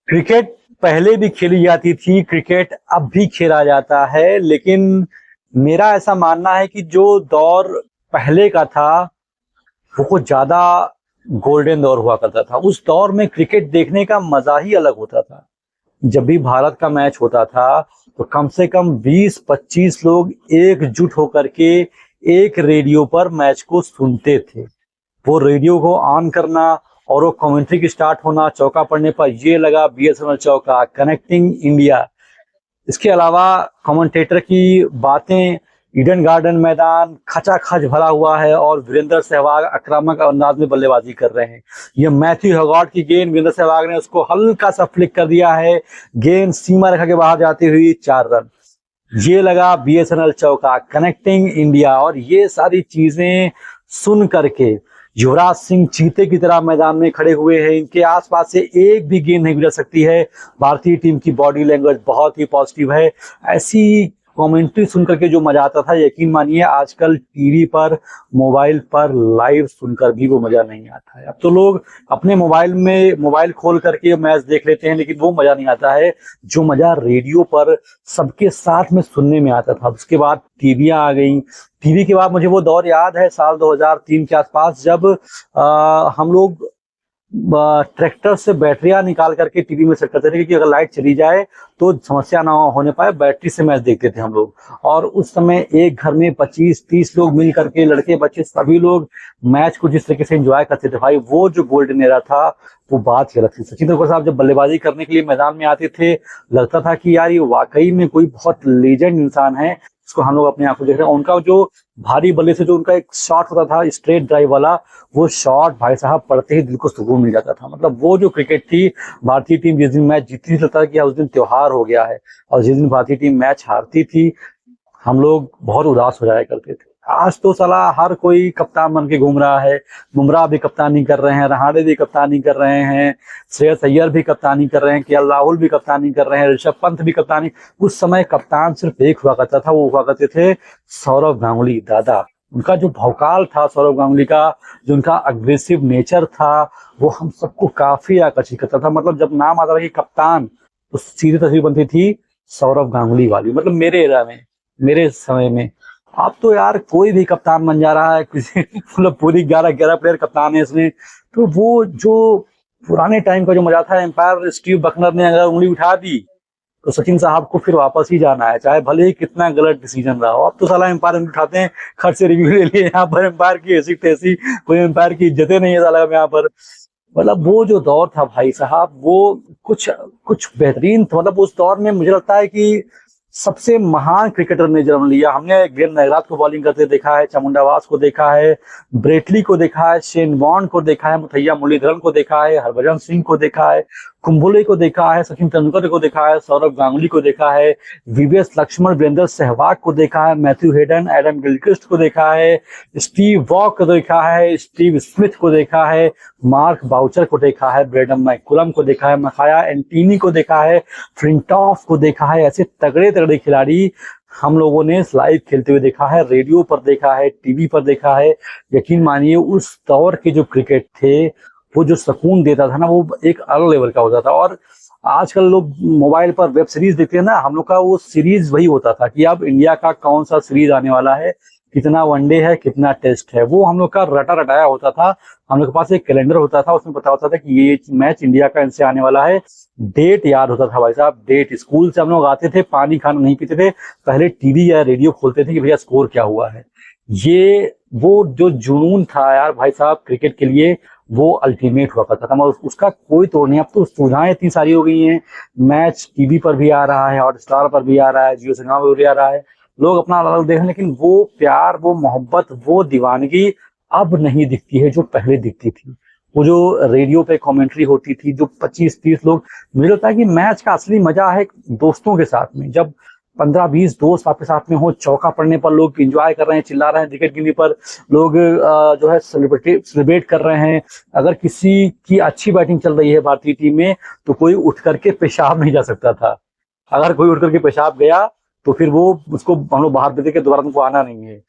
Cricket पहले भी खेली जाती थी, क्रिकेट अब भी खेला जाता है, लेकिन मेरा ऐसा मानना है कि जो दौर पहले का था वो कुछ ज्यादा गोल्डन दौर हुआ करता था। उस दौर में क्रिकेट देखने का मजा ही अलग होता था। जब भी भारत का मैच होता था तो कम से कम 20-25 लोग एकजुट होकर के एक रेडियो पर मैच को सुनते थे। वो रेडियो को ऑन करना और वो कमेंट्री की स्टार्ट होना, चौका पड़ने पर ये लगा बीएसएनएल चौका, कनेक्टिंग इंडिया। इसके अलावा कमेंटेटर की बातें, ईडन गार्डन मैदान खचाखच भरा हुआ है और वीरेंद्र सहवाग आक्रामक अंदाज में बल्लेबाजी कर रहे हैं। ये मैथ्यू हॉगार्ड की गेंद, वीरेंद्र सहवाग ने उसको हल्का सा फ्लिक कर दिया है, गेंद सीमा रेखा के बाहर जाती हुई 4 रन। ये लगा बीएसएनएल चौका, कनेक्टिंग इंडिया। और ये सारी चीजें सुन करके युवराज सिंह चीते की तरह मैदान में खड़े हुए हैं। इनके आसपास से एक भी गेंद नहीं गुजर सकती है। भारतीय टीम की बॉडी लैंग्वेज बहुत ही पॉजिटिव है। ऐसी कमेंट्री सुन करके जो मजा आता था, यकीन मानिए आजकल टीवी पर, मोबाइल पर लाइव सुनकर भी वो मजा नहीं आता है। अब तो लोग अपने मोबाइल खोल करके मैच देख लेते हैं, लेकिन वो मजा नहीं आता है जो मजा रेडियो पर सबके साथ में सुनने में आता था। उसके बाद टीवियां आ गई। टीवी के बाद मुझे वो दौर याद है साल 2003 के आसपास, जब हम लोग ट्रैक्टर से बैटरियां निकाल करके टीवी में सेट करते थे कि अगर लाइट चली जाए तो समस्या ना होने पाए, बैटरी से मैच देखते थे हम लोग। और उस समय एक घर में 25-30 लोग मिल करके, लड़के बच्चे सभी लोग मैच को जिस तरीके से एंजॉय करते थे, भाई वो जो गोल्डन एरा था वो बात ही अलग थी। सचिन तेंदुलकर साहब जब बल्लेबाजी करने के लिए मैदान में आते थे, लगता था कि यार ये वाकई में कोई बहुत लेजेंड इंसान है, इसको हम लोग अपने आंखों देख रहे हैं। उनका जो भारी बल्ले से जो उनका एक शॉट होता था स्ट्रेट ड्राइव वाला, वो शॉट भाई साहब पड़ते ही दिल को सुकून मिल जाता था। मतलब वो जो क्रिकेट थी, भारतीय टीम जिस दिन मैच जीतती थी लगता था कि उस दिन त्योहार हो गया है, और जिस दिन भारतीय टीम मैच हारती थी हम लोग बहुत उदास हो जाया करते थे। आज तो साला हर कोई कप्तान बन के घूम रहा है। बुमराह भी कप्तानी कर रहे हैं, रहाणे भी कप्तानी कर रहे हैं, श्रेयस अय्यर भी कप्तानी कर रहे हैं, केएल राहुल भी कप्तानी कर रहे हैं, ऋषभ पंत भी कप्तानी। उस समय कप्तान सिर्फ एक हुआ करता था, वो हुआ करते थे सौरव गांगुली दादा। उनका जो भौकाल था सौरव गांगुली का, जो उनका अग्रेसिव नेचर था, वो हम सबको काफी आकर्षित करता था। मतलब जब नाम आता था कि कप्तान, तो सीधी तस्वीर बनती थी सौरव गांगुली वाली। मतलब मेरे एरा में, मेरे समय में। अब तो यार कोई भी कप्तान बन जा रहा है, किसी मतलब पूरी 11 प्लेयर कप्तान है इसमें। तो वो जो पुराने टाइम का जो मजा था, एम्पायर स्टीव बकनर ने अगर उंगली उठा दी तो सचिन साहब को फिर वापस ही जाना है, चाहे भले ही कितना गलत डिसीजन रहा हो। अब तो साला एम्पायर उठाते हैं, खर्च से रिव्यू ले लिए, यहाँ पर एम्पायर की ऐसी तैसी, कोई एम्पायर की इज्जतें नहीं है साला यहाँ पर। मतलब वो जो दौर था भाई साहब, वो कुछ कुछ बेहतरीन था। मतलब उस दौर में मुझे लगता है कि सबसे महान क्रिकेटर ने जन्म लिया। हमने ग्लेन मैकग्रा को बॉलिंग करते देखा है, चामुंडावास को देखा है, ब्रेटली को देखा है, शेन वॉर्न को देखा है, मुथैया मुरलीधरन को देखा है, हरभजन सिंह को देखा है, कुंबले को देखा है, सचिन तेंदुलकर को देखा है, सौरव गांगुली को देखा है, वीवीएस लक्ष्मण, वीरेंद्र सहवाग को देखा है, मैथ्यू हेडन, एडम गिलक्रिस्ट को देखा है, स्टीव वॉक को देखा है, स्टीव स्मिथ को देखा है, मार्क बाउचर को देखा है, ब्रेडन मैकुलम को देखा है, मखाया एंटीनी को देखा है, फ्लिंटॉफ को देखा है। ऐसे तगड़े तगड़े खिलाड़ी हम लोगों ने लाइव खेलते हुए देखा है, रेडियो पर देखा है, टीवी पर देखा है। यकीन मानिए उस दौर के जो क्रिकेट थे, वो जो सुकून देता था ना, वो एक अलग लेवल का होता था। और आजकल लोग मोबाइल पर वेब सीरीज देखते हैं ना, हम लोग का वो सीरीज वही होता था कि अब इंडिया का कौन सा सीरीज आने वाला है, कितना वनडे है, कितना टेस्ट है, वो हम लोग का रटा रटाया होता था। हम लोग के पास एक कैलेंडर होता था, उसमें पता होता था कि ये मैच इंडिया का इनसे आने वाला है। डेट याद होता था भाई साहब, डेट। स्कूल से हम लोग आते थे, पानी खाना नहीं पीते थे, पहले टीवी या रेडियो खोलते थे कि भैया स्कोर क्या हुआ है। ये वो जो जुनून था यार भाई साहब क्रिकेट के लिए, वो अल्टीमेट हुआ करता था। मगर उसका कोई तोड़ नहीं। अब तो सुविधाएं इतनी सारी हो गई हैं, मैच टीवी पर भी आ रहा है, हॉटस्टार पर भी आ रहा है, जियो सिनेमा पर भी आ रहा है, लोग अपना अलग देख रहे हैं। लेकिन वो प्यार, वो मोहब्बत, वो दीवानगी अब नहीं दिखती है जो पहले दिखती थी। वो जो रेडियो पे कमेंट्री होती थी, जो 25-30 लोग, मुझे लगता है कि मैच का असली मजा है दोस्तों के साथ में। जब 15-20 दोस्त आपके साथ में हो, चौका पड़ने पर लोग एंजॉय कर रहे हैं, चिल्ला रहे हैं, विकेट गिरने पर लोग जो है सेलिब्रेट कर रहे हैं। अगर किसी की अच्छी बैटिंग चल रही है भारतीय टीम में, तो कोई उठ करके पेशाब नहीं जा सकता था। अगर कोई उठ करके पेशाब गया तो फिर वो उसको हम लोग बाहर देते कि दोबारा तुमको आना नहीं है।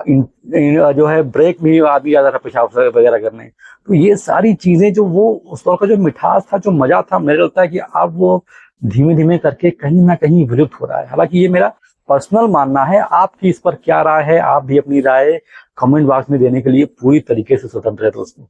जो है ब्रेक में आदमी जाता था पेशाब वगैरह करने। तो ये सारी चीजें जो वो उस दौर का जो मिठास था, जो मजा था, मेरे लगता है कि अब वो धीमे धीमे करके कहीं ना कहीं विलुप्त हो रहा है। हालांकि ये मेरा पर्सनल मानना है, आपकी इस पर क्या राय है? आप भी अपनी राय कमेंट बॉक्स में देने के लिए पूरी तरीके से स्वतंत्र है दोस्तों।